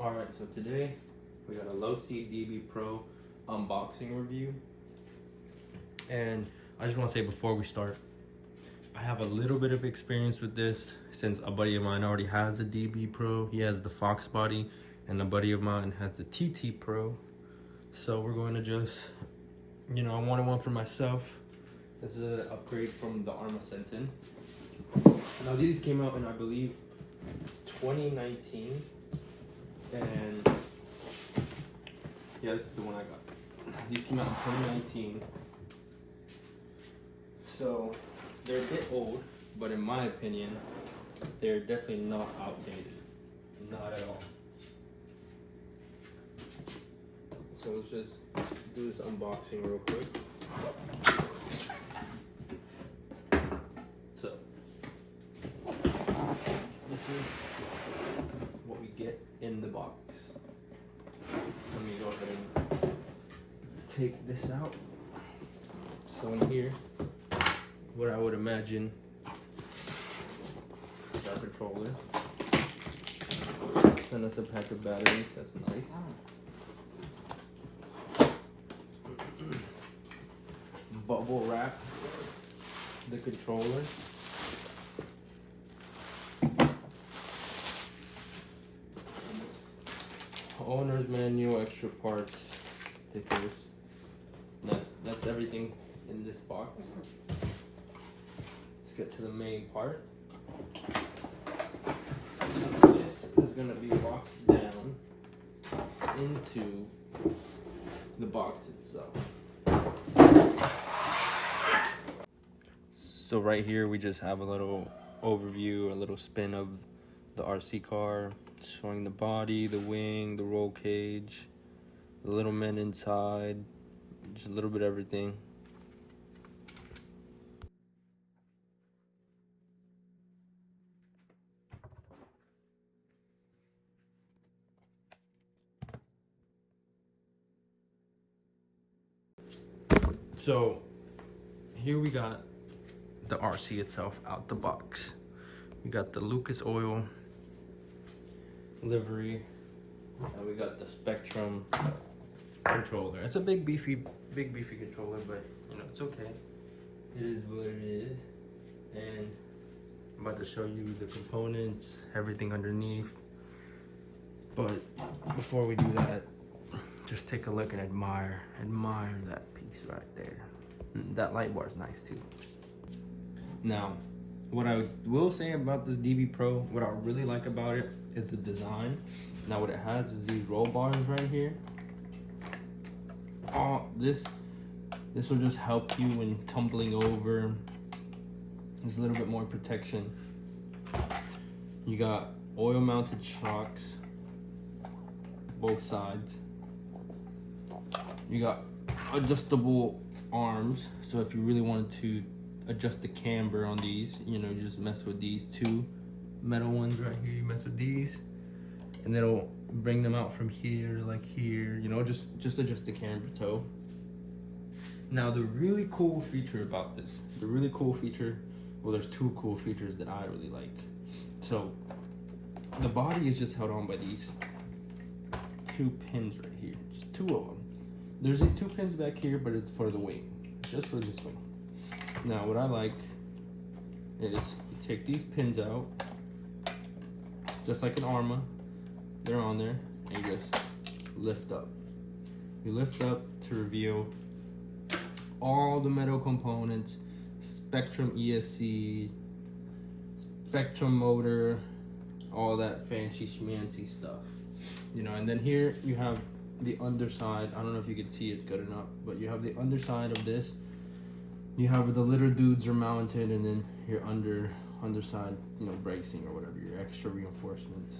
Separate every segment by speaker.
Speaker 1: Alright, so today we got a Losi DB Pro unboxing review. And I just want to say before we start, I have a little bit of experience with this since a buddy of mine already has a DB Pro. He has the Fox body, and a buddy of mine has the TT Pro. So we're going to just, I wanted one for myself. This is an upgrade from the Arma sent in. Now these came out in, I believe, 2019. And yeah, this is the one I got. These came out in 2019. So they're a bit old, but in my opinion, they're definitely not outdated. Not at all. So let's just do this unboxing real quick. So this is what we get in the box. Let me go ahead and take this out. So in here, what I would imagine is our controller. Send us a pack of batteries, that's nice. Bubble wrap the controller. Owner's manual, extra parts, stickers. That's everything in this box. Let's get to the main part. So this is gonna be locked down into the box itself. So right here we just have a little overview, a little spin of the RC car, showing the body, the wing, the roll cage, the little men inside, just a little bit of everything. So here we got the RC itself out the box. We got the Lucas Oil livery, and we got the Spectrum controller. It's a big beefy controller, but it's okay. It is what it is. And I'm about to show you the components, everything underneath. But before we do that, just take a look and admire that piece right there. That light bar is nice too. Now, what I will say about this DB Pro, what I really like about it is the design. Now what it has is these roll bars right here. This will just help you when tumbling over. There's a little bit more protection. You got oil mounted shocks, both sides. You got adjustable arms, so if you really wanted to adjust the camber on these, you just mess with these two metal ones right here. You mess with these, and it'll bring them out from here to like here. Just adjust the camber toe. Now the really cool feature about this, well, there's two cool features that I really like. So the body is just held on by these two pins right here, just two of them. There's these two pins back here, but it's for the wing. It's just for this wing. Now, what I like is you take these pins out, just like an Arma. They're on there, and you just lift up. You lift up to reveal all the metal components, Spectrum ESC, Spectrum motor, all that fancy schmancy stuff. And then here you have the underside. I don't know if you can see it good enough, but you have the underside of this. You have the little dudes are mounted, and then your underside, bracing or whatever, your extra reinforcements.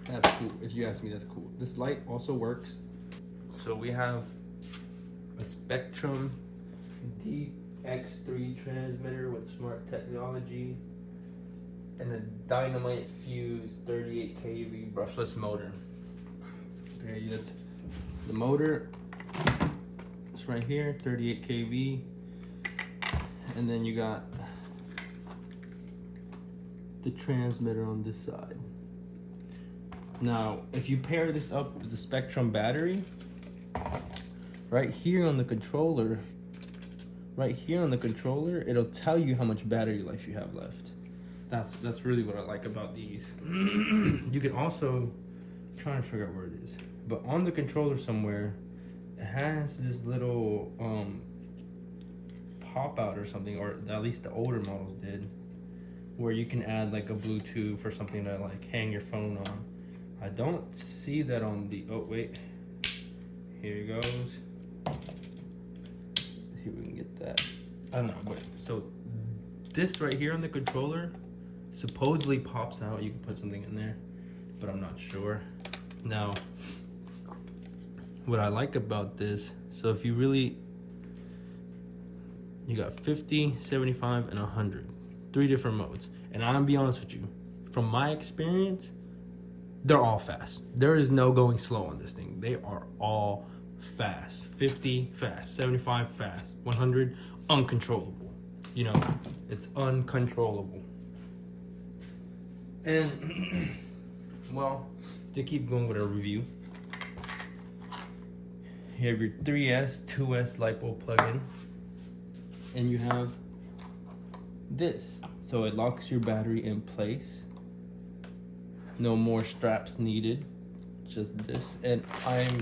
Speaker 1: That's cool. If you ask me, that's cool. This light also works. So we have a Spectrum DX3 transmitter with smart technology and a Dynamite Fuse 38 kV brushless motor. Okay, that's the motor. It's right here, 38 kV, and then you got the transmitter on this side. Now, if you pair this up with the Spectrum battery, right here on the controller, it'll tell you how much battery life you have left. That's really what I like about these. You can also, trying to figure out where it is, but on the controller somewhere, it has this little pop out or something, or at least the older models did, where you can add like a Bluetooth or something to like hang your phone on. I don't see that on the, oh wait, here it goes. See if we can get that. I don't know, but so this right here on the controller supposedly pops out. You can put something in there, but I'm not sure. Now, what I like about this, so if you really, you got 50, 75, and 100. 3 different modes. And I'm gonna be honest with you, from my experience, they're all fast. There is no going slow on this thing. They are all fast. 50, fast. 75, fast. 100, uncontrollable. You know, it's uncontrollable. And, well, to keep going with our review, you have your 3S, 2S LiPo plug-in. And you have this. So it locks your battery in place. No more straps needed. Just this. And I'm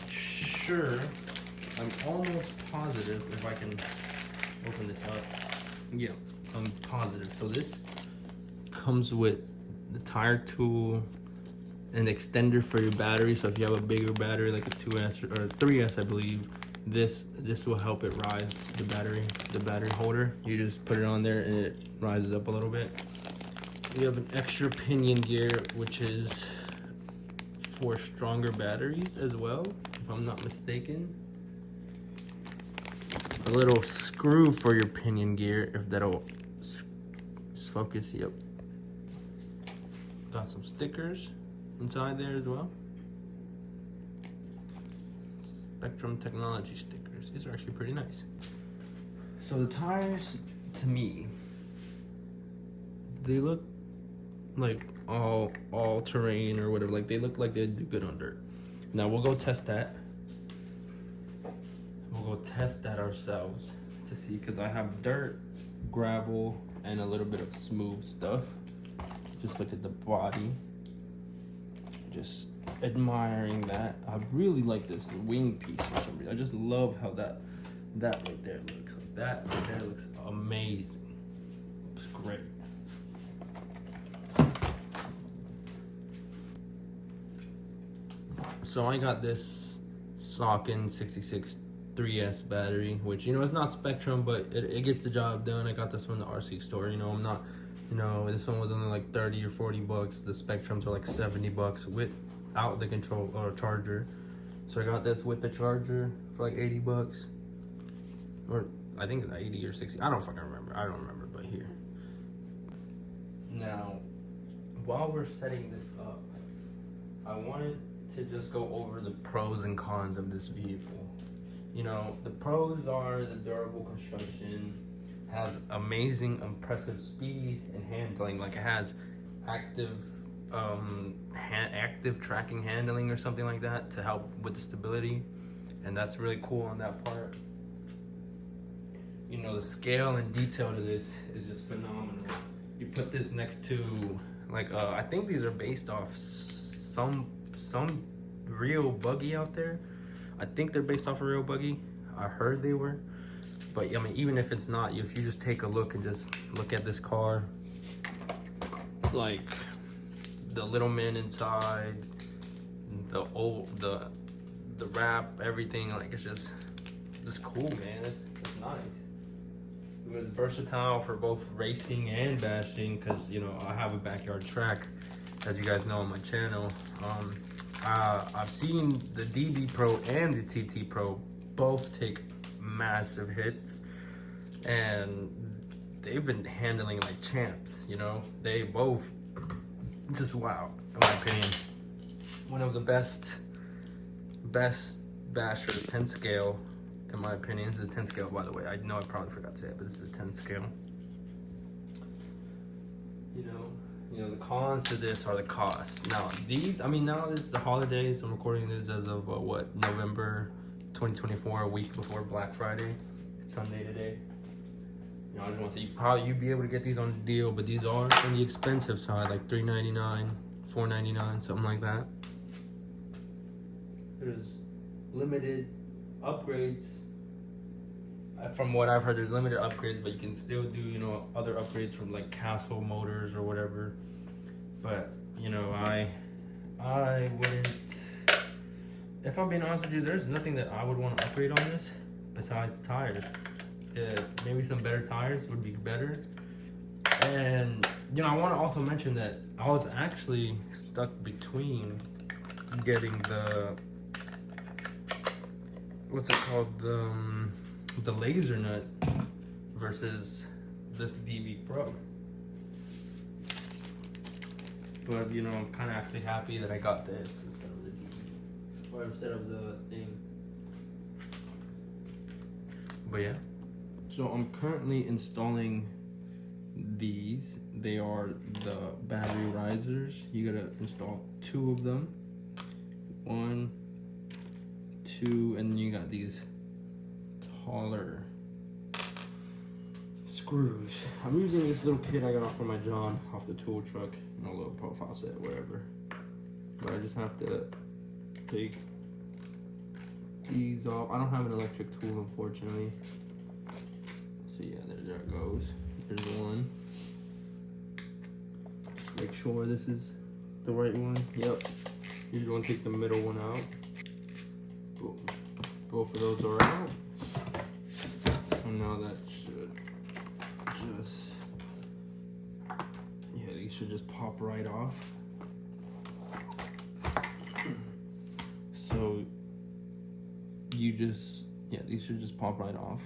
Speaker 1: sure, I'm almost positive, if I can open this up. Yeah, I'm positive. So this comes with the tire tool, an extender for your battery. So if you have a bigger battery, like a 2S or a 3S, I believe, this will help it rise the battery holder. You just put it on there and it rises up a little bit. You have an extra pinion gear, which is for stronger batteries as well, if I'm not mistaken. A little screw for your pinion gear, if that'll focus. Yep. Got some stickers inside there as well. Spectrum technology stickers. These are actually pretty nice. So the tires, to me, they look like all terrain or whatever. Like they look like they'd do good on dirt. Now we'll go test that. We'll go test that ourselves to see, because I have dirt, gravel, and a little bit of smooth stuff. Just look at the body. Just admiring that. I really like this wing piece for some reason. I just love how that right there looks. Like that right there looks amazing. Looks great. So I got this Saucon 66 3S battery, which, you know, it's not Spectrum, but it gets the job done. I got this from the RC store. You know, I'm not, you know, this one was only like 30 or 40 bucks. The Spectrums are like 70 bucks without the control or charger. So I got this with the charger for like 80 bucks. Or I think 80 or 60. I don't fucking remember. I don't remember, but here. Now, while we're setting this up, I wanted to just go over the pros and cons of this vehicle. You know, the pros are the durable construction, has amazing, impressive speed and handling. Like it has active tracking handling or something like that to help with the stability, and that's really cool on that part. You know, the scale and detail to this is just phenomenal. You put this next to, like, I think these are based off some real buggy out there. I think they're based off a real buggy. I heard they were. But I mean, even if it's not, if you just take a look and just look at this car, like the little man inside, the wrap, everything, like it's just cool, man. It's nice. It was versatile for both racing and bashing, because, you know, I have a backyard track, as you guys know on my channel. I've seen the DB Pro and the TT Pro both take massive hits, and they've been handling like champs, you know. They both just, wow, in my opinion. One of the best bashers, 10 scale, in my opinion. This is a 10 scale, by the way. I know I probably forgot to say it, but this is a 10 scale. You know, you know, the cons to this are the costs. Now these, I mean, now it's the holidays. I'm recording this as of what, November 2024, a week before Black Friday. It's Sunday today. You know, I just want to say you'd be able to get these on a deal, but these are on the expensive side, like $3.99, $4.99, something like that. There's limited upgrades. From what I've heard, there's limited upgrades, but you can still do, you know, other upgrades from like Castle Motors or whatever. But you know, I wouldn't. If I'm being honest with you, there's nothing that I would want to upgrade on this besides tires. Maybe some better tires would be better. And you know, I want to also mention that I was actually stuck between getting the, what's it called, the laser nut versus this DV Pro. But you know, I'm kind of actually happy that I got this instead of the DV, or instead of the thing. But yeah. So I'm currently installing these. They are the battery risers. You gotta install 2 of them. 1, 2, and then you got these taller screws. I'm using this little kit I got off from my John off the tool truck, and a little profile set, whatever. But I just have to take these off. I don't have an electric tool, unfortunately. So yeah, there it goes. There's one. Just make sure this is the right one. Yep. You just want to take the middle one out. Boom. Both of those are out. So now that should just, yeah, these should just pop right off. So you just, yeah, these should just pop right off.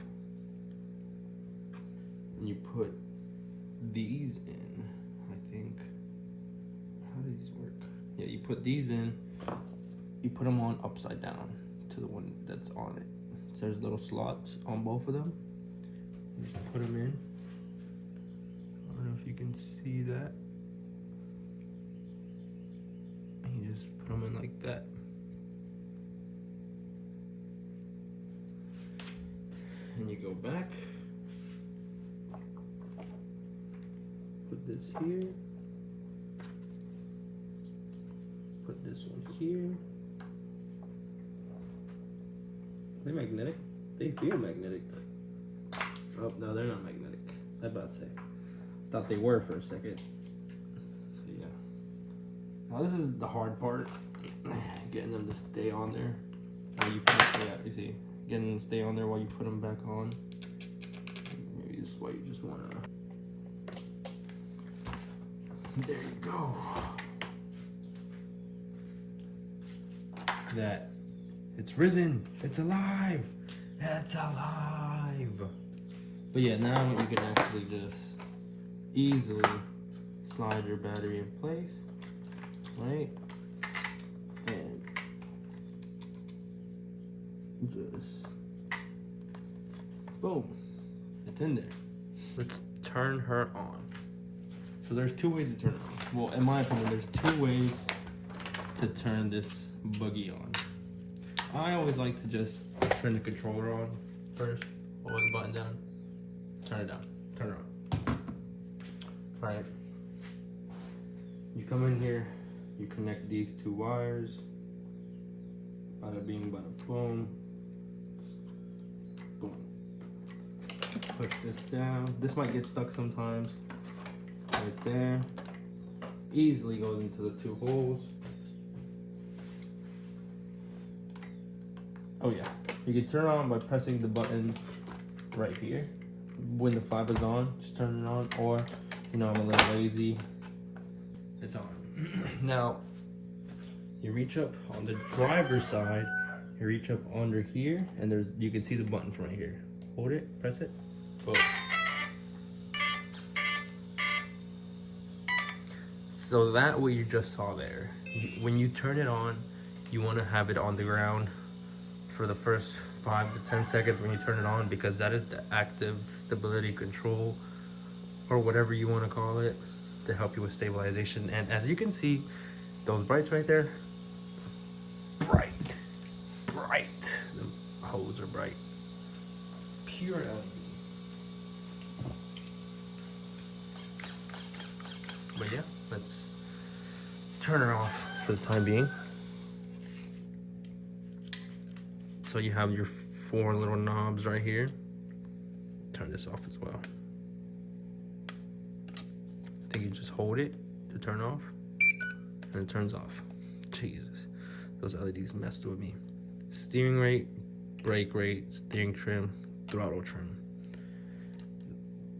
Speaker 1: And you put these in, I think. How do these work? Yeah, you put these in, you put them on upside down to the one that's on it. So there's little slots on both of them. You just put them in. I don't know if you can see that. And you just put them in like that. And you go back. Put this here. Put this one here. They're magnetic. They feel magnetic. Oh, no, they're not magnetic. I was about to say. Thought they were for a second. So, yeah. Now, this is the hard part. Getting them to stay on there. While you put it, yeah, you see. Getting them to stay on there while you put them back on. Maybe this is why you just want to. There you go. That it's risen, it's alive, it's alive. But yeah, now you can actually just easily slide your battery in place, right? And just boom, it's in there. Let's turn her on. So there's 2 ways to turn it on. Well, in my opinion, there's 2 ways to turn this buggy on. I always like to just turn the controller on first. Hold the button down. Turn it down. Turn it on. Alright. You come in here. You connect these 2 wires. Bada bing, bada boom. Boom. Push this down. This might get stuck sometimes. Right there. Easily goes into the 2 holes. Oh yeah, you can turn it on by pressing the button right here. When the 5 is on, just turn it on. Or, you know, I'm a little lazy, it's on. Now, you reach up on the driver's side, you reach up under here, and you can see the button from right here. Hold it, press it, boom. So that what you just saw there, when you turn it on, you want to have it on the ground for the first 5 to 10 seconds when you turn it on, because that is the active stability control, or whatever you want to call it. to help you with stabilization. And as you can see, those brights right there, bright. The hose are bright. Pure LED. But yeah, let's turn her off for the time being. So you have your 4 little knobs right here. Turn this off as well. I think you just hold it to turn off, and it turns off. Jesus, those LEDs messed with me. Steering rate, brake rate, steering trim, throttle trim.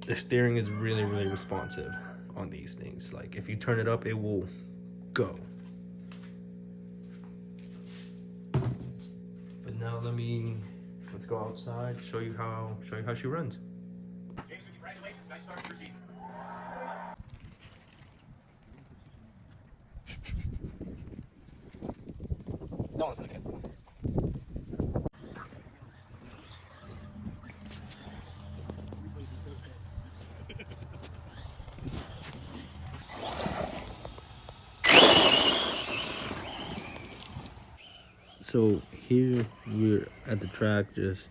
Speaker 1: The steering is really responsive on these things. Like if you turn it up, it will go. But now let's go outside, show you how she runs.
Speaker 2: Jason, congratulations, nice start to your season. No one's gonna catch them.
Speaker 1: So here we're at the track, just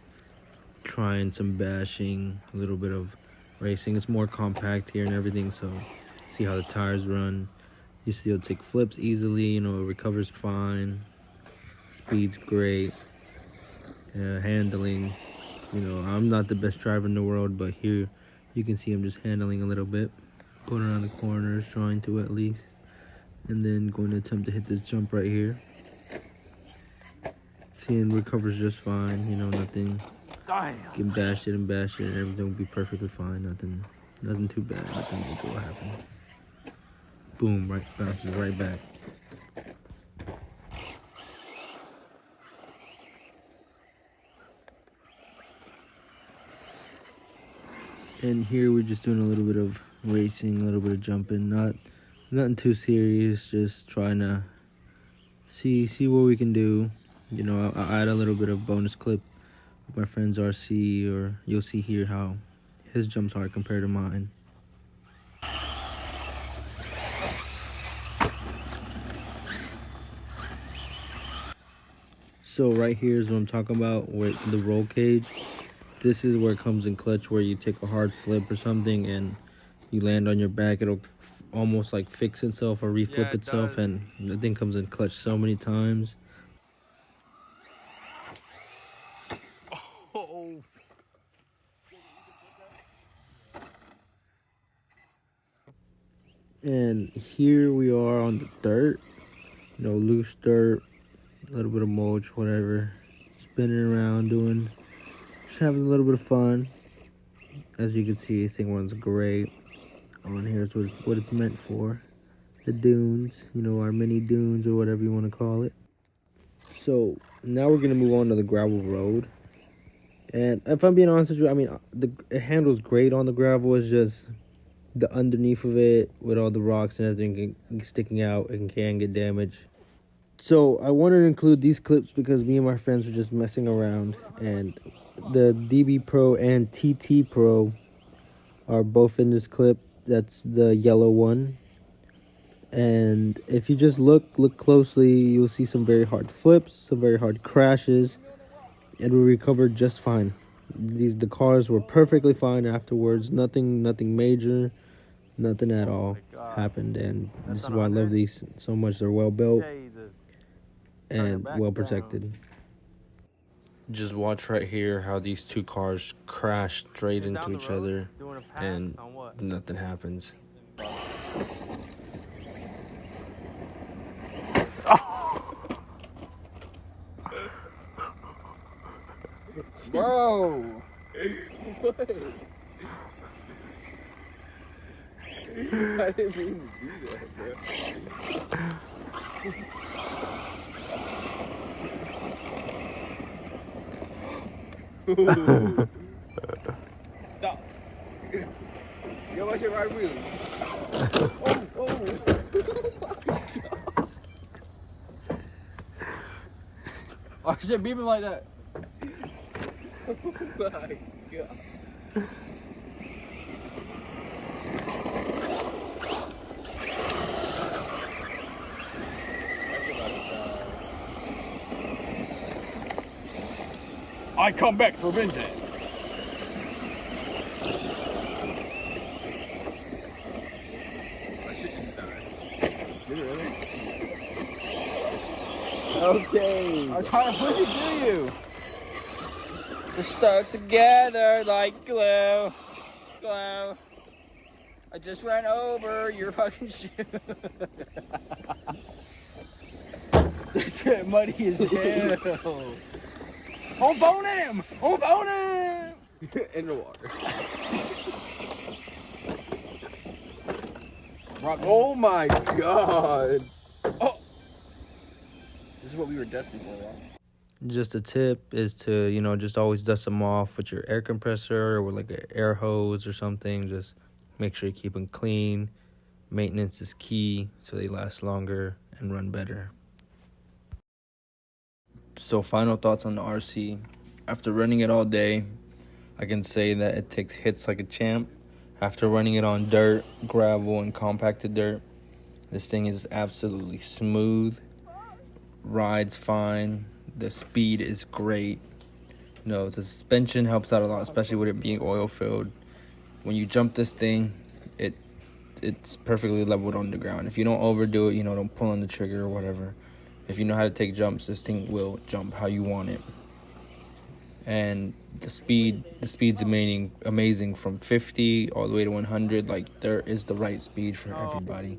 Speaker 1: trying some bashing, a little bit of racing. It's more compact here and everything, so see how the tires run. You see it'll take flips easily, you know, it recovers fine. Speed's great. Handling, you know, I'm not the best driver in the world, but here you can see I'm just handling a little bit, going around the corners, trying to at least, and then going to attempt to hit this jump right here. Seeing recovers just fine, you know, nothing.
Speaker 2: Damn.
Speaker 1: Can bash it and everything will be perfectly fine. Nothing too bad, nothing major will happen. Boom, right, bounces right back. And here we're just doing a little bit of racing, a little bit of jumping, nothing too serious, just trying to see what we can do. You know, I'll add a little bit of bonus clip with my friend's RC, or you'll see here how his jumps are compared to mine. So right here is what I'm talking about with the roll cage. This is where it comes in clutch, where you take a hard flip or something and you land on your back. It'll almost like fix itself or reflip itself, and the thing comes in clutch so many times.
Speaker 2: Oh.
Speaker 1: And here we are on the dirt, you know, loose dirt, a little bit of mulch, whatever, spinning around, just having a little bit of fun. As you can see, this thing runs great. On here's what it's meant for, the dunes, you know, our mini dunes or whatever you want to call it. So now we're gonna move on to the gravel road. And if I'm being honest with you, I mean, it handles great on the gravel. It's just the underneath of it with all the rocks and everything sticking out, it can get damaged. So I wanted to include these clips because me and my friends were just messing around, and the DB Pro and TT Pro are both in this clip. That's the yellow one. And if you just look closely, you'll see some very hard flips, some very hard crashes, and we recovered just fine. The cars were perfectly fine afterwards. Nothing major, nothing at all happened. And this is why I love these so much. They're well built and well protected. Just watch right here how these two cars crash straight into each other and nothing happens.
Speaker 2: Bro! What? I didn't mean to do that, bro. Stop. Yo, watch your right wheel. Oh. Why is it beeping like that? Oh my God. I come back for vengeance. Did it really?
Speaker 3: Okay.
Speaker 2: I was trying to push it to you.
Speaker 1: We're stuck together like glue. Glue. I just ran over your fucking shoe.
Speaker 2: This shit muddy as hell. I'm boning him! I'm boning him!
Speaker 3: In the water. Oh my god.
Speaker 2: Oh. This is what we were destined for, right?
Speaker 1: Just a tip is to, you know, just always dust them off with your air compressor or with like an air hose or something. Just make sure you keep them clean. Maintenance is key so they last longer and run better. So final thoughts on the RC. After running it all day, I can say that it takes hits like a champ. After running it on dirt, gravel, and compacted dirt, this thing is absolutely smooth. Rides fine. The speed is great. You know, the suspension helps out a lot, especially with it being oil filled. When you jump this thing, it's perfectly leveled on the ground. If you don't overdo it, you know, don't pull on the trigger or whatever. If you know how to take jumps, this thing will jump how you want it. And the speed's amazing from 50 all the way to 100. Like, there is the right speed for everybody.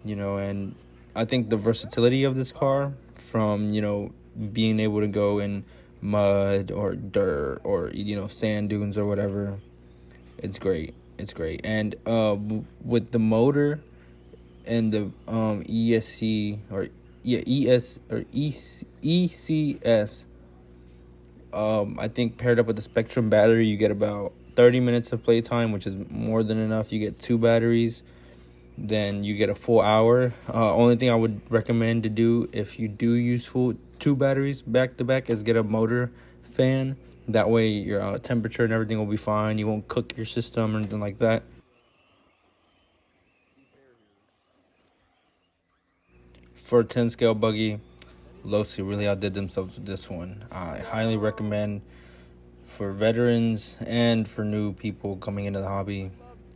Speaker 1: You know, and I think the versatility of this car, from, you know, being able to go in mud or dirt or, you know, sand dunes or whatever, it's great. It's great. And with the motor and the ECS, I think paired up with the Spectrum battery, you get about 30 minutes of playtime, which is more than enough. You get 2 batteries, then you get a full hour. Only thing I would recommend to do if you do use 2 batteries back to back is get a motor fan. That way your temperature and everything will be fine. You won't cook your system or anything like that. For a 10 scale buggy, Losi really outdid themselves with this one. I highly recommend for veterans and for new people coming into the hobby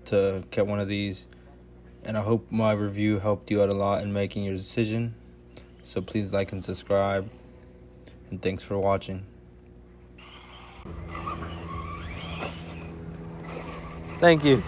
Speaker 1: to get one of these. And I hope my review helped you out a lot in making your decision. So please like and subscribe. And thanks for watching. Thank you.